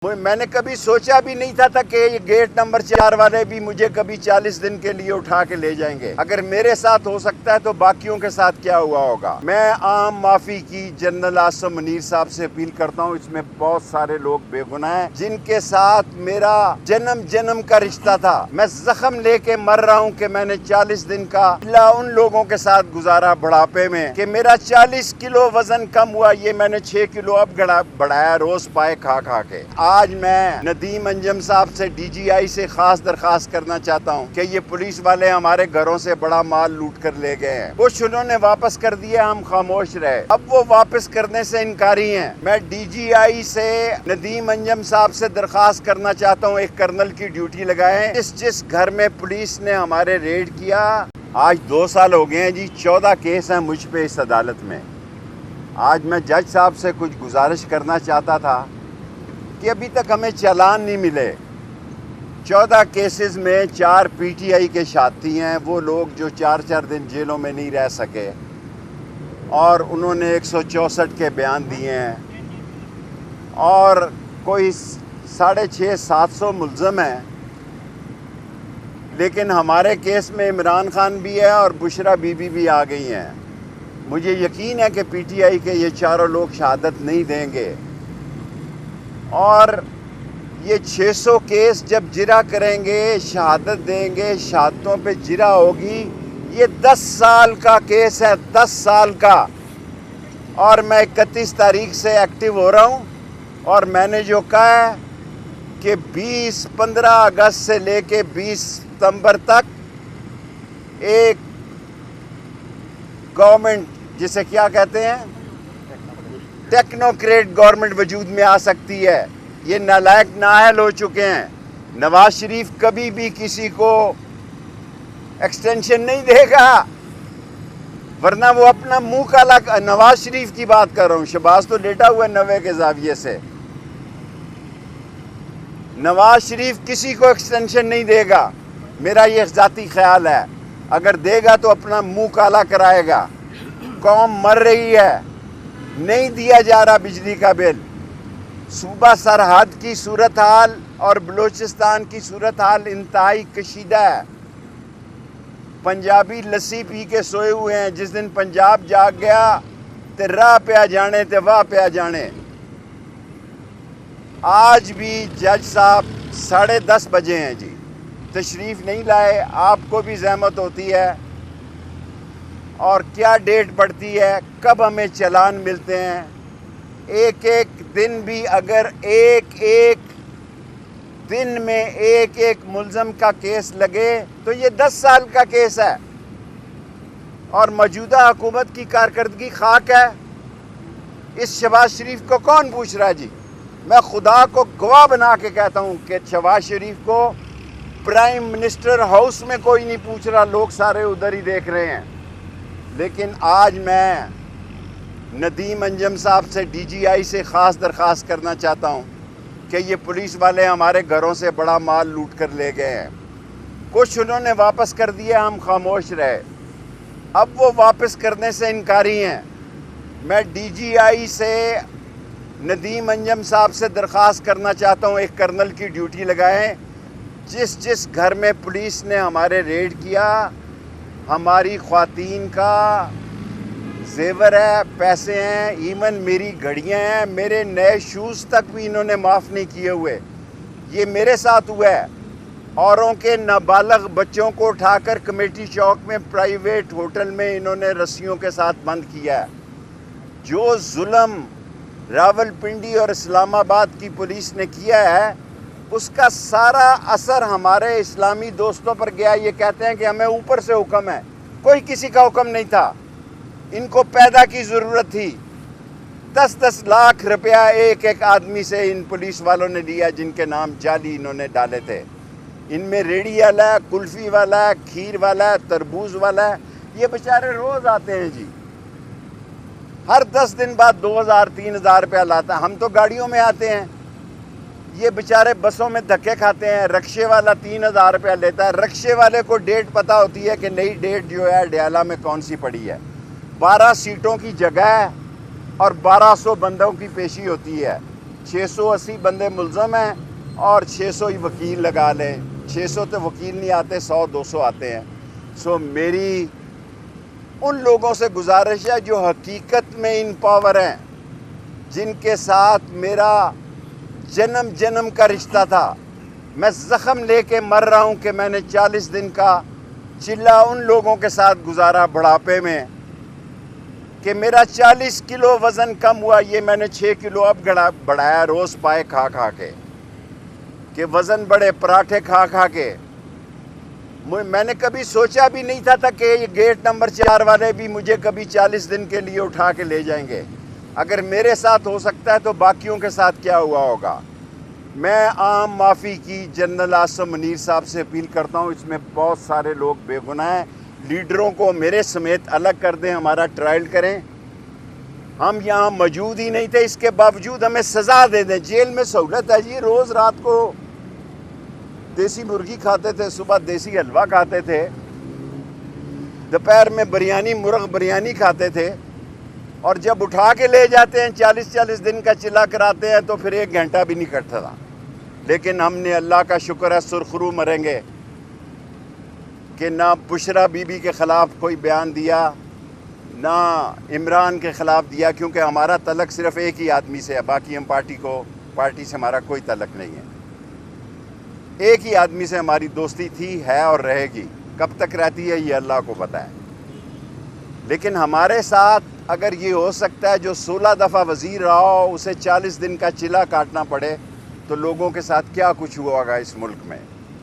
میں نے کبھی سوچا بھی نہیں تھا کہ یہ گیٹ نمبر 4 والے بھی مجھے کبھی 40 دن کے لیے اٹھا کے لے جائیں گے۔ اگر میرے ساتھ ہو سکتا ہے تو باقیوں کے ساتھ کیا ہوا ہوگا۔ میں عام معافی کی جنرل عاصم منیر صاحب سے اپیل کرتا ہوں۔ اس میں بہت سارے لوگ بے گناہ ہیں جن کے ساتھ میرا جنم کا رشتہ تھا۔ میں زخم لے کے مر رہا ہوں کہ میں نے 40 دن کا ان لوگوں کے ساتھ گزارا بڑھاپے میں کہ میرا 40 کلو وزن کم ہوا، یہ میں نے 6 کلو اب بڑھایا روز پائے کھا کے۔ آج میں ندیم انجم صاحب سے ڈی جی آئی سے خاص درخواست کرنا چاہتا ہوں کہ یہ پولیس والے ہمارے گھروں سے بڑا مال لوٹ کر لے گئے ہیں۔ کچھ انہوں نے واپس کر دیا، ہم خاموش رہے، اب وہ واپس کرنے سے انکاری ہیں۔ میں ڈی جی آئی سے ندیم انجم صاحب سے درخواست کرنا چاہتا ہوں ایک کرنل کی ڈیوٹی لگائیں۔ جس گھر میں پولیس نے ہمارے ریڈ کیا، آج 2 سال ہو گئے ہیں جی، 14 کیس ہیں مجھ پہ اس عدالت میں۔ آج میں جج صاحب سے کچھ گزارش کرنا چاہتا تھا کہ ابھی تک ہمیں چالان نہیں ملے۔ 14 کیسز میں 4 پی ٹی آئی کے ساتھی ہیں، وہ لوگ جو 4 دن جیلوں میں نہیں رہ سکے، اور انہوں نے 164 کے بیان دیے ہیں، اور کوئی 650-700 ملزم ہیں۔ لیکن ہمارے کیس میں عمران خان بھی ہے اور بشرا بی بی بھی آ گئی ہیں۔ مجھے یقین ہے کہ پی ٹی آئی کے یہ چاروں لوگ شہادت نہیں دیں گے، اور یہ 600 کیس جب جرا کریں گے، شہادت دیں گے، شہادتوں پہ جرا ہوگی۔ یہ 10 سال کا کیس ہے، 10 سال کا، اور میں 31 تاریخ سے ایکٹیو ہو رہا ہوں، اور میں نے جو کہا ہے کہ 15 اگست سے لے کے 20 ستمبر تک ایک گورنمنٹ، جسے کیا کہتے ہیں، ٹیکنوکریٹ گورنمنٹ وجود میں آ سکتی ہے۔ یہ نالائق نااہل ہو چکے ہیں۔ نواز شریف کبھی بھی کسی کو ایکسٹینشن نہیں دے گا، ورنہ وہ اپنا منہ کالا۔ نواز شریف کی بات کر رہا ہوں، شہباز تو لیٹا ہوا ہے 90 کے زاویے سے۔ نواز شریف کسی کو ایکسٹینشن نہیں دے گا، میرا یہ ذاتی خیال ہے۔ اگر دے گا تو اپنا منہ کالا کرائے گا۔ قوم مر رہی ہے، نہیں دیا جا رہا بجلی کا بل۔ صوبہ سرحد کی صورتحال اور بلوچستان کی صورتحال انتہائی کشیدہ ہے۔ پنجابی لسی پی کے سوئے ہوئے ہیں۔ جس دن پنجاب جاگ گیا تے راہ پہ آ جانے تے واہ پہ آ جانے۔ آج بھی جج صاحب 10:30 بجے ہیں جی، تشریف نہیں لائے۔ آپ کو بھی زحمت ہوتی ہے، اور کیا ڈیٹ پڑتی ہے، کب ہمیں چالان ملتے ہیں۔ ایک دن بھی اگر ایک دن میں ایک ملزم کا کیس لگے تو یہ 10 سال کا کیس ہے، اور موجودہ حکومت کی کارکردگی خاک ہے۔ اس شہباز شریف کو کون پوچھ رہا ہے جی؟ میں خدا کو گواہ بنا کے کہتا ہوں کہ شہباز شریف کو پرائم منسٹر ہاؤس میں کوئی نہیں پوچھ رہا، لوگ سارے ادھر ہی دیکھ رہے ہیں۔ لیکن آج میں ندیم انجم صاحب سے ڈی جی آئی سے خاص درخواست کرنا چاہتا ہوں کہ یہ پولیس والے ہمارے گھروں سے بڑا مال لوٹ کر لے گئے ہیں۔ کچھ انہوں نے واپس کر دیا، ہم خاموش رہے، اب وہ واپس کرنے سے انکاری ہیں۔ میں ڈی جی آئی سے ندیم انجم صاحب سے درخواست کرنا چاہتا ہوں ایک کرنل کی ڈیوٹی لگائیں۔ جس گھر میں پولیس نے ہمارے ریڈ کیا، ہماری خواتین کا زیور ہے، پیسے ہیں، ایون میری گھڑیاں ہیں، میرے نئے شوز تک بھی انہوں نے معاف نہیں کیے ہوئے۔ یہ میرے ساتھ ہوا ہے۔ اوروں کے نابالغ بچوں کو اٹھا کر کمیٹی چوک میں پرائیویٹ ہوٹل میں انہوں نے رسیوں کے ساتھ بند کیا ہے۔ جو ظلم راولپنڈی اور اسلام آباد کی پولیس نے کیا ہے، اس کا سارا اثر ہمارے اسلامی دوستوں پر گیا۔ یہ کہتے ہیں کہ ہمیں اوپر سے حکم ہے، کوئی کسی کا حکم نہیں تھا۔ ان کو پیدا کی ضرورت تھی۔ 10 لاکھ روپیہ ایک آدمی سے ان پولیس والوں نے لیا، جن کے نام جعلی انہوں نے ڈالے تھے۔ ان میں ریڑھی والا ہے، کلفی والا ہے، کھیر والا ہے، تربوز والا ہے۔ یہ بیچارے روز آتے ہیں جی، ہر 10 دن بعد 2000-3000 روپیہ لاتا ہے۔ ہم تو گاڑیوں میں آتے ہیں، یہ بیچارے بسوں میں دھکے کھاتے ہیں۔ رکشے والا 3000 روپیہ لیتا ہے۔ رکشے والے کو ڈیٹ پتہ ہوتی ہے کہ نئی ڈیٹ جو ہے ڈیالہ میں کون سی پڑی ہے۔ 12 سیٹوں کی جگہ ہے اور 1200 بندوں کی پیشی ہوتی ہے۔ 680 بندے ملزم ہیں اور 600 ہی وکیل لگا لیں. 600 تو وکیل نہیں آتے, 100-200 آتے ہیں. سو میری ان لوگوں سے گزارش ہے جو حقیقت میں ان پاور ہیں, جن کے ساتھ میرا جنم کا رشتہ تھا. میں زخم لے کے مر رہا ہوں کہ میں نے 40 دن کا چلہ ان لوگوں کے ساتھ گزارا بڑھاپے میں کہ میرا 40 کلو وزن کم ہوا. یہ میں نے 6 کلو اب بڑھایا روز پائے کھا کے, کہ وزن بڑھے پراٹھے کھا کے. میں نے کبھی سوچا بھی نہیں تھا کہ یہ گیٹ نمبر 4 والے بھی مجھے کبھی 40 دن کے لیے اٹھا کے لے جائیں گے. اگر میرے ساتھ ہو سکتا ہے تو باقیوں کے ساتھ کیا ہوا ہوگا. میں عام معافی کی جنرل عاصم منیر صاحب سے اپیل کرتا ہوں. اس میں بہت سارے لوگ بے گناہ ہیں. لیڈروں کو میرے سمیت الگ کر دیں, ہمارا ٹرائل کریں. ہم یہاں موجود ہی نہیں تھے, اس کے باوجود ہمیں سزا دے دیں. جیل میں سہولت ہے جی, روز رات کو دیسی مرغی کھاتے تھے, صبح دیسی حلوہ کھاتے تھے, دوپہر میں مرغ بریانی کھاتے تھے, اور جب اٹھا کے لے جاتے ہیں 40 دن کا چلا کراتے ہیں تو پھر 1 گھنٹہ بھی نہیں کٹتا تھا. لیکن ہم نے اللہ کا شکر ہے سرخرو مریں گے کہ نہ بشرا بی بی کے خلاف کوئی بیان دیا, نہ عمران کے خلاف دیا, کیونکہ ہمارا تعلق صرف ایک ہی آدمی سے ہے. باقی ہم پارٹی سے ہمارا کوئی تعلق نہیں ہے. ایک ہی آدمی سے ہماری دوستی تھی, ہے اور رہے گی. کب تک رہتی ہے یہ اللہ کو پتہ ہے. لیکن ہمارے ساتھ اگر یہ ہو سکتا ہے جو 16 دفعہ وزیر رہا ہو اسے 40 دن کا چلا کاٹنا پڑے, تو لوگوں کے ساتھ کیا کچھ ہوا ہوگا اس ملک میں.